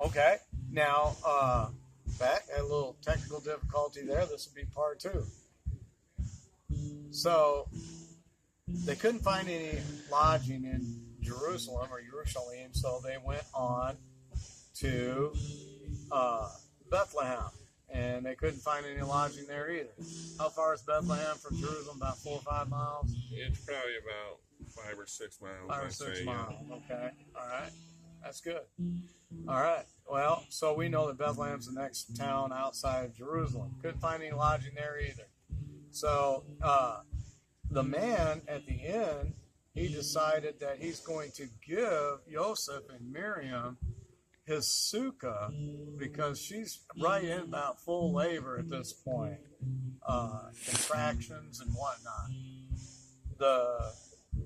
Okay. Now, back a little technical difficulty there. This would be part 2. So they couldn't find any lodging in Jerusalem, so they went on to Bethlehem, and they couldn't find any lodging there either. How far is Bethlehem from Jerusalem? About 4 or 5 miles? It's probably about 5 or 6 miles. 5 or 6 miles. Okay. All right. That's good. All right. Well, so we know that Bethlehem's the next town outside of Jerusalem. Couldn't find any lodging there either. So the man at the end, he decided that he's going to give Joseph and Miriam his sukkah because she's right in about full labor at this point, contractions and whatnot. The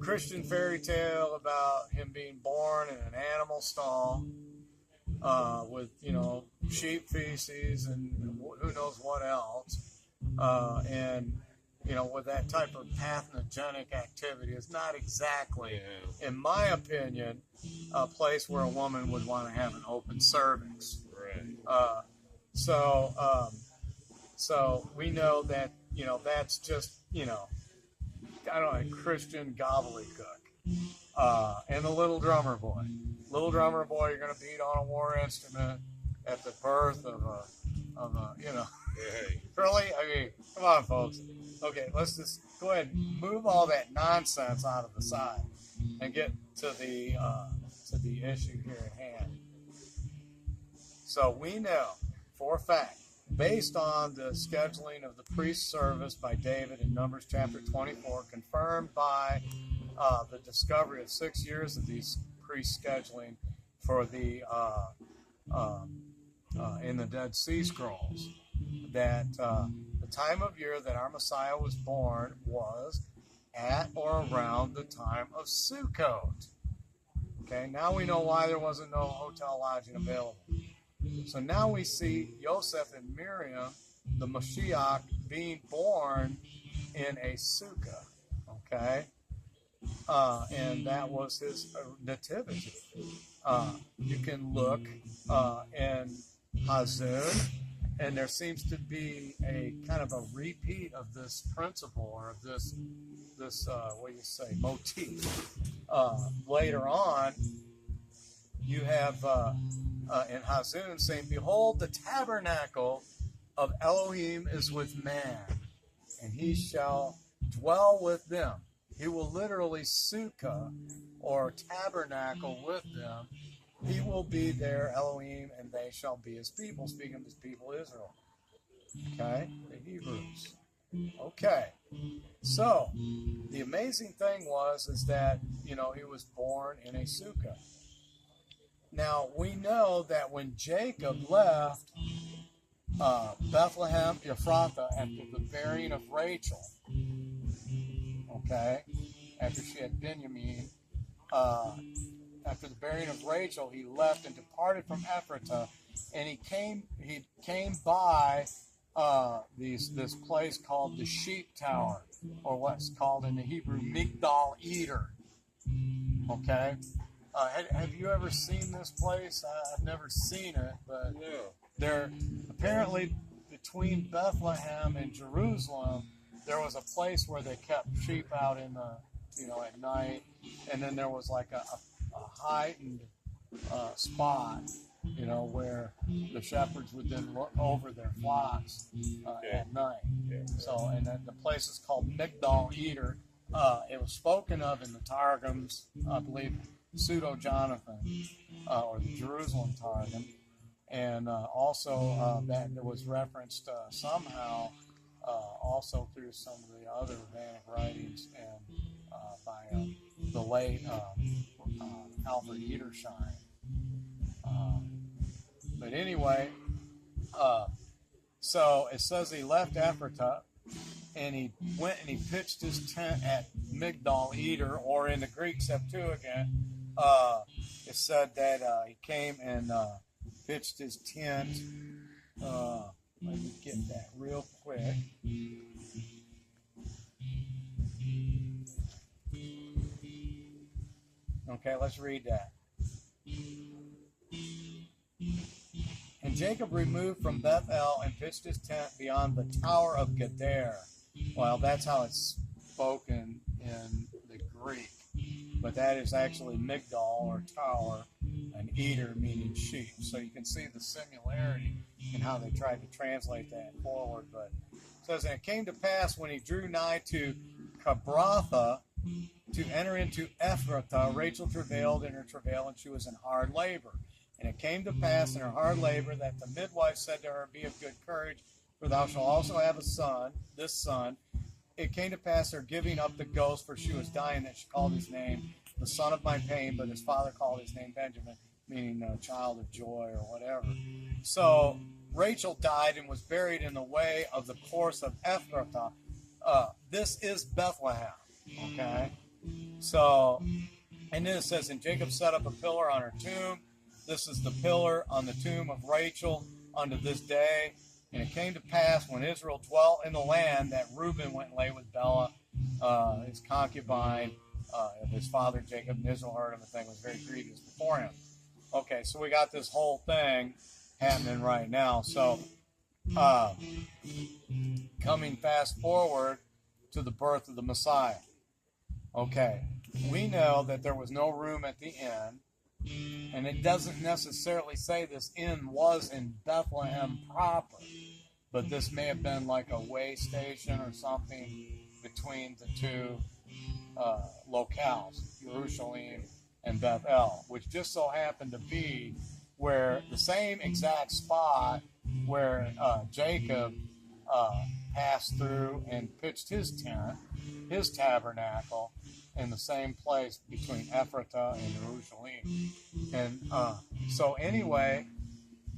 Christian fairy tale about him being born in an animal stall with, sheep feces and who knows what else, and with that type of parthenogenic activity is not exactly, in my opinion, a place where a woman would want to have an open cervix. Right. So we know that, that's just, kind of a Christian gobbledygook. And the little drummer boy. Little drummer boy, you're going to beat on a war instrument at the birth of a Hey. Really? I mean, come on, folks. Okay, let's just go ahead and move all that nonsense out of the side and get to the issue here at hand. So we know for a fact, based on the scheduling of the priest service by David in Numbers chapter 24, confirmed by the discovery of 6 years of these priest scheduling for the in the Dead Sea Scrolls, that the time of year that our Messiah was born was at or around the time of Sukkot. Okay, now we know why there wasn't no hotel lodging available. So now we see Joseph and Miriam, the Mashiach, being born in a sukkah. Okay, and that was his nativity. You can look in Hazun, and there seems to be a kind of a repeat of this principle, or of this motif. Later on, you have in Hazun saying, "Behold, the tabernacle of Elohim is with man, and he shall dwell with them." He will literally sukkah, or tabernacle, with them. He will be their Elohim, and they shall be his people, speaking of his people Israel. Okay? The Hebrews. Okay. So, the amazing thing is that, he was born in a sukkah. Now, we know that when Jacob left Bethlehem Ephrathah after the burying of Rachel, okay, after she had Benjamin, after the burying of Rachel, he left and departed from Ephrathah, and he came by this place called the Sheep Tower, or what's called in the Hebrew Migdal Eder. Okay, have you ever seen this place? I've never seen it, but No. there apparently between Bethlehem and Jerusalem, there was a place where they kept sheep out in the at night, and then there was like a heightened spot, where the shepherds would then look over their flocks at night. So, and then the place is called Migdal Eder. It was spoken of in the Targums, I believe, Pseudo-Jonathan, or the Jerusalem Targum, and also that there was referenced somehow also through some of the other rabbinic writings and by the late Alfred Edersheim. But anyway, so it says he left Ephrathah, and he went and he pitched his tent at Migdal Eder, or in the Greek Septuagint, it said that he came and pitched his tent. Let me get that real quick. Okay, let's read that. Jacob removed from Bethel and pitched his tent beyond the Tower of Geder. Well, that's how it's spoken in the Greek. But that is actually Migdal, or tower, and Eder, meaning sheep. So you can see the similarity in how they tried to translate that forward. But it says, and it came to pass when he drew nigh to Cabratha to enter into Ephrathah, Rachel travailed in her travail, and she was in hard labor. And it came to pass in her hard labor that the midwife said to her, be of good courage, for thou shalt also have a son, this son. It came to pass her giving up the ghost, for she was dying, that she called his name the son of my pain, but his father called his name Benjamin, meaning child of joy or whatever. So Rachel died and was buried in the way of the course of Ephrathah. This is Bethlehem, okay? So, and then it says, and Jacob set up a pillar on her tomb. This is the pillar on the tomb of Rachel unto this day. And it came to pass when Israel dwelt in the land that Reuben went and lay with Bela, his concubine, of his father Jacob, and Israel heard him, the thing was very grievous before him. Okay, so we got this whole thing happening right now. So, coming fast forward to the birth of the Messiah. Okay, we know that there was no room at the inn, and it doesn't necessarily say this inn was in Bethlehem proper, but this may have been like a way station or something between the two locales, Jerusalem and Bethel, which just so happened to be where the same exact spot where Jacob passed through and pitched his tent, his tabernacle, in the same place between Ephrathah and Jerusalem. And so anyway,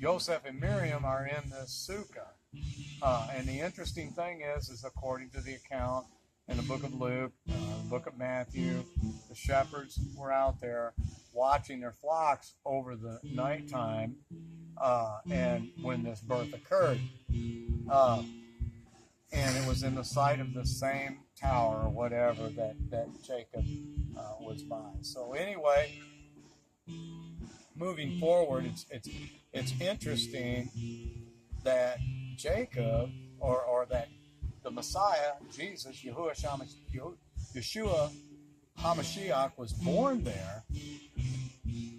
Joseph and Miriam are in this sukkah. And the interesting thing is according to the account in the book of Luke, the book of Matthew, the shepherds were out there watching their flocks over the nighttime, and when this birth occurred. And it was in the site of the same tower or whatever that Jacob was by. So anyway, moving forward, it's interesting that Jacob, or that the Messiah, Jesus, Yeshua HaMashiach, was born there.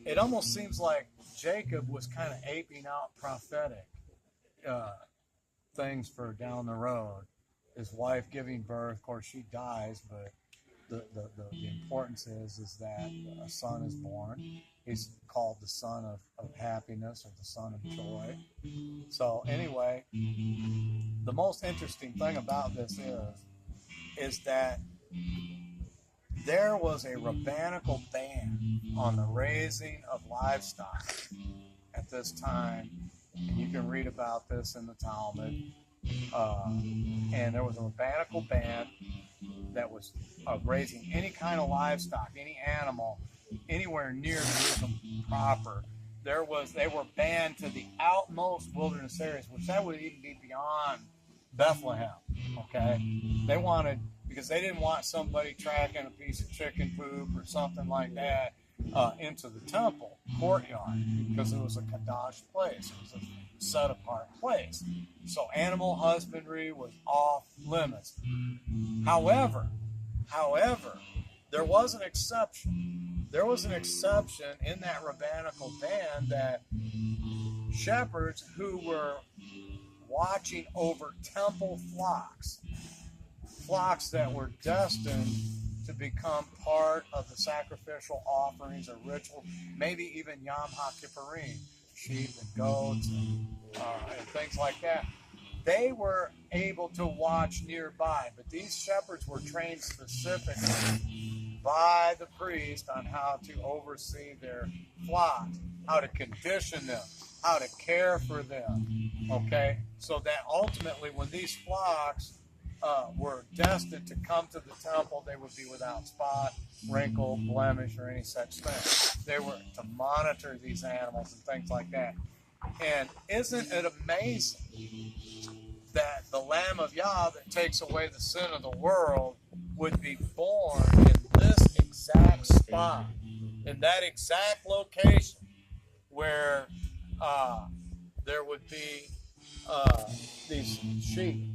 It almost seems like Jacob was kind of aping out prophetic things for down the road. His wife giving birth, of course, she dies, but the importance is that a son is born. He's called the son of happiness, or the son of joy. So anyway, the most interesting thing about this is that there was a rabbinical ban on the raising of livestock at this time. And you can read about this in the Talmud. And there was a rabbinical ban that was raising any kind of livestock, any animal, anywhere near Jerusalem proper. They were banned to the outmost wilderness areas, which that would even be beyond Bethlehem. Okay, because they didn't want somebody tracking a piece of chicken poop or something like that into the temple courtyard, because it was a Kadash place. It was a set-apart place. So animal husbandry was off limits. However, there was an exception. There was an exception in that rabbinical ban that shepherds who were watching over temple flocks that were destined to become part of the sacrificial offerings or ritual, maybe even Yom HaKippurim, sheep and goats and things like that. They were able to watch nearby, but these shepherds were trained specifically by the priest on how to oversee their flocks, how to condition them, how to care for them, okay? So that ultimately when these flocks were destined to come to the temple, they would be without spot, wrinkle, blemish, or any such thing. They were to monitor these animals and things like that. And isn't it amazing that the Lamb of Yah that takes away the sin of the world would be born in this exact spot, in that exact location where there would be these sheep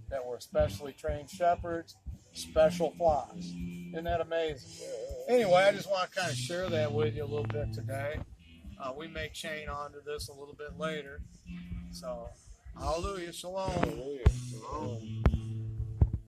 that were specially trained shepherds, special flocks. Isn't that amazing? Anyway, I just want to kind of share that with you a little bit today. We may chain on to this a little bit later. So, hallelujah, shalom. Hallelujah. Shalom.